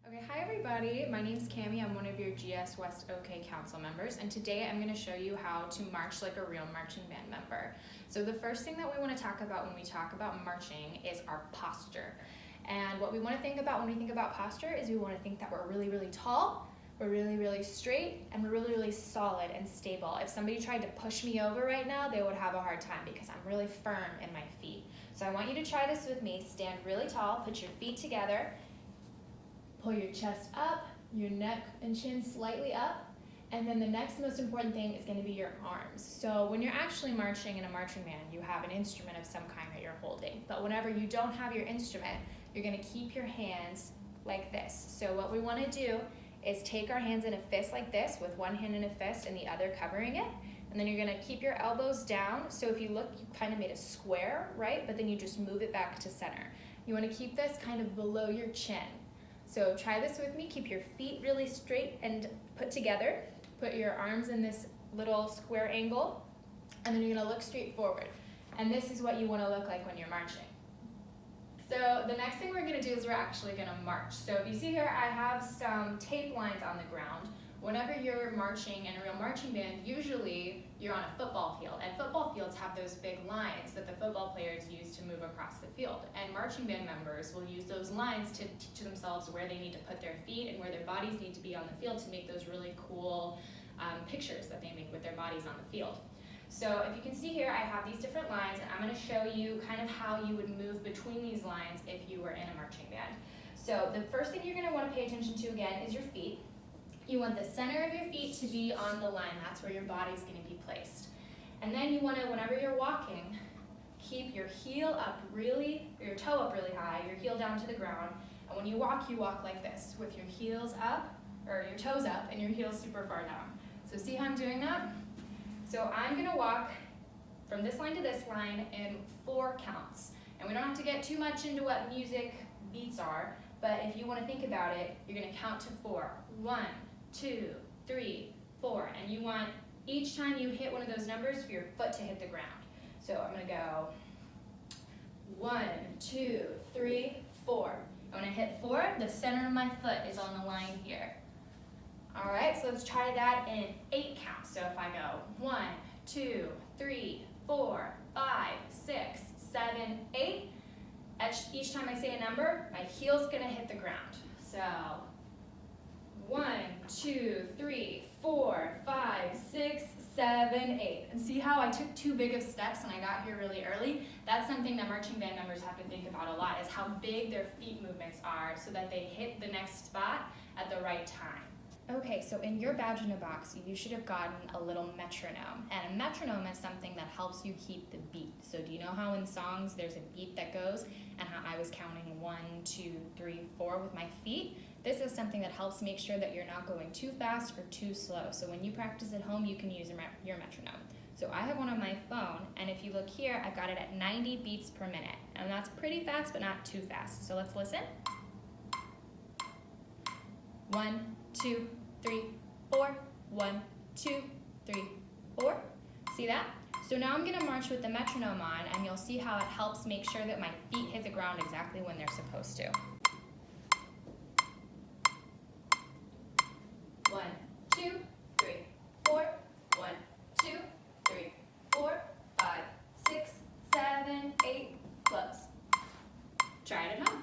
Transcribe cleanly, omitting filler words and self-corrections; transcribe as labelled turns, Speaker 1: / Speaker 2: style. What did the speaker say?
Speaker 1: Okay, hi everybody. My name's Cammie. I'm one of your GS West OK Council members, and today I'm going to show you how to march like a real marching band member. So the first thing that we want to talk about when we talk about marching is our posture. And what we want to think about when we think about posture is we want to think that we're really, really tall, we're really, really straight, and we're really, really solid and stable. If somebody tried to push me over right now, they would have a hard time because I'm really firm in my feet. So I want you to try this with me. Stand really tall, put your feet together, pull your chest up, your neck and chin slightly up, and then the next most important thing is going to be your arms. So when you're actually marching in a marching band, you have an instrument of some kind that you're holding. But whenever you don't have your instrument, you're going to keep your hands like this. So what we want to do is take our hands in a fist like this, with one hand in a fist and the other covering it. And then you're going to keep your elbows down. So if you look, you kind of made a square, right? But then you just move it back to center. You want to keep this kind of below your chin. So try this with me. Keep your feet really straight and put together. Put your arms in this little square angle, and then you're going to look straight forward. And this is what you want to look like when you're marching. So the next thing we're going to do is we're actually going to march. So if you see here, I have some tape lines on the ground. Whenever you're marching in a real marching band, usually you're on a football field, and football fields have those big lines that the football players use to move across the field. And marching band members will use those lines to teach themselves where they need to put their feet and where their bodies need to be on the field to make those really cool pictures that they make with their bodies on the field. So if you can see here, I have these different lines, and I'm going to show you kind of how you would move between these lines if you were in a marching band. So the first thing you're going to want to pay attention to again is your feet. You want the center of your feet to be on the line. That's where your body's going to be placed. And then you want to, whenever you're walking, keep your heel up really, or your toe up really high, your heel down to the ground. And when you walk like this, with your heels up, or your toes up, and your heels super far down. So see how I'm doing that? So I'm going to walk from this line to this line in 4 counts. And we don't have to get too much into what music beats are, but if you want to think about it, you're going to count to 4. 1, 2, 3, 4. And you want each time you hit one of those numbers for your foot to hit the ground. So I'm going to go 1, 2, 3, 4. And when I hit 4, the center of my foot is on the line here. All right, so let's try that in 8 counts. So if I go 1, 2, 3, 4, 5, 6, 7, 8, each time I say a number, my heel's going to hit the ground. So 1, 2, 3, 4, 5, 6, 7, 8. And see how I took too big of steps and I got here really early? That's something that marching band members have to think about a lot, is how big their feet movements are so that they hit the next spot at the right time. Okay, so in your badge in a box, you should have gotten a little metronome. And a metronome is something that helps you keep the beat. So do you know how in songs there's a beat that goes, and how I was counting 1, 2, 3, 4 with my feet? This is something that helps make sure that you're not going too fast or too slow. So when you practice at home, you can use your metronome. So I have one on my phone, and if you look here, I've got it at 90 beats per minute. And that's pretty fast, but not too fast. So let's listen. 1, 2, 3, 4, 1, 2, 3, 4. See that? So now I'm going to march with the metronome on, and you'll see how it helps make sure that my feet hit the ground exactly when they're supposed to. 1, 2, 3, 4, 1, 2, 3, 4, 5, 6, 7, 8, close. Try it at home.